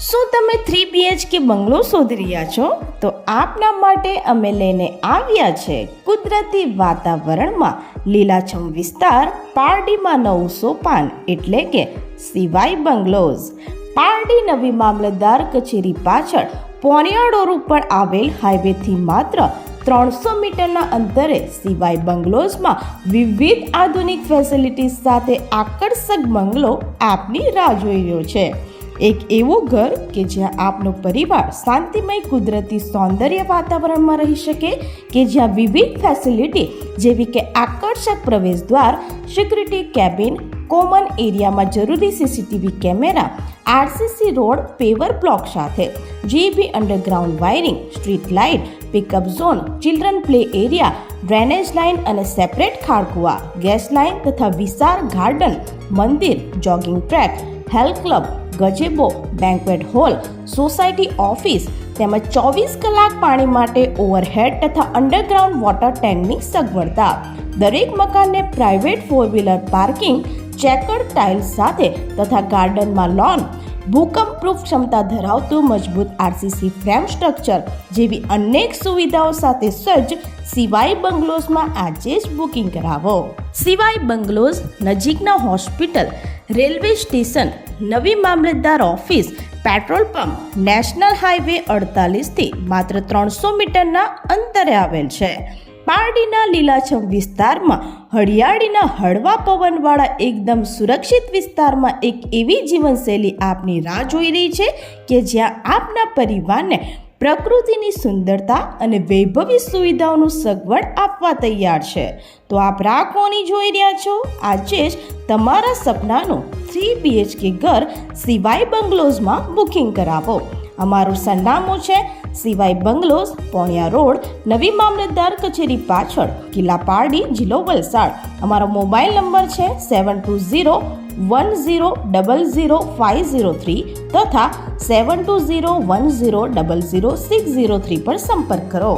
શું તમે 3 BHK બંગલો શોધી રહ્યા છો? તો આપના માટે અમે લઈને આવ્યા છે કુદરતી વાતાવરણમાં લીલાછમ વિસ્તાર પારડીમાં નવું સોપાન એટલે કે સિવાય બંગલોઝ. પારડી નવી મામલતદાર કચેરી પાછળ પોનિયા રોડ ઉપર આવેલ હાઈવેથી માત્ર 300 મીટરના અંતરે સિવાય બંગલોઝમાં વિવિધ આધુનિક ફેસિલિટીઝ સાથે આકર્ષક બંગલો આપની રાહ જોઈ રહ્યો છે. એક એવું ઘર કે જ્યાં આપનો પરિવાર શાંતિમય કુદરતી સૌંદર્ય વાતાવરણમાં રહી શકે, કે જ્યાં વિવિધ ફેસિલિટી જેવી કે આકર્ષક પ્રવેશદ્વાર, સિક્યુરિટી કેબિન, કોમન એરિયામાં જરૂરી CCTV camera, RCC road paver block સાથે GB underground wiring, street light, pickup zone, children play area, drainage line અને સેપરેટ ખાળકુવા, ગેસ લાઇન તથા વિશાળ ગાર્ડન, મંદિર, jogging track, health club, gazebo, banquet hall, society office તેમજ 24 કલાક પાણી માટે ઓવરહેડ તથા અંડરગ્રાઉન્ડ વોટર ટેન્કની સગવડતા. દરેક મકાનને પ્રાઇવેટ 4-વ્હીલર પાર્કિંગ, ચેકર્ડ ટાઇલ્સ સાથે તથા ગાર્ડનમાં લોન, ભૂકંપપ્રૂફ ક્ષમતા ધરાવતું મજબૂત RCC ફ્રેમ સ્ટ્રક્ચર જેવી અનેક સુવિધાઓ સાથે સજ્જ સિવાય બંગલોઝમાં આજે જ બુકિંગ કરાવો. સિવાય બંગલોઝ નજીકના હોસ્પિટલ, રેલવે સ્ટેશન, નવી મામલતદાર office, petrol pump, national highway 48થી માત્ર 300 મીટરના અંતરે આવેલ છે. પારડીના લીલાછમ વિસ્તારમાં હરિયાળીના હળવા પવનવાળા એકદમ સુરક્ષિત વિસ્તારમાં એક એવી જીવનશૈલી આપની રાહ જોઈ રહી છે કે જ્યાં આપના પરિવારને પ્રકૃતિની સુંદરતા અને વૈભવી સુવિધાઓનું સગવડ આપવા તૈયાર છે. તો આપ રાહ કોની જોઈ રહ્યા છો? આજે જ તમારા સપનાનું 3 BHK ઘર સિવાય બંગલોઝમાં બુકિંગ કરાવો. અમારું સરનામું છે સિવાય બંગલોઝ, પોણિયા રોડ, નવી મામલતદાર કચેરી પાછળ, કિલ્લા પારડી, જિલ્લો વલસાડ. અમારો મોબાઈલ નંબર છે 7201000503 તથા 7201000603 પર સંપર્ક કરો.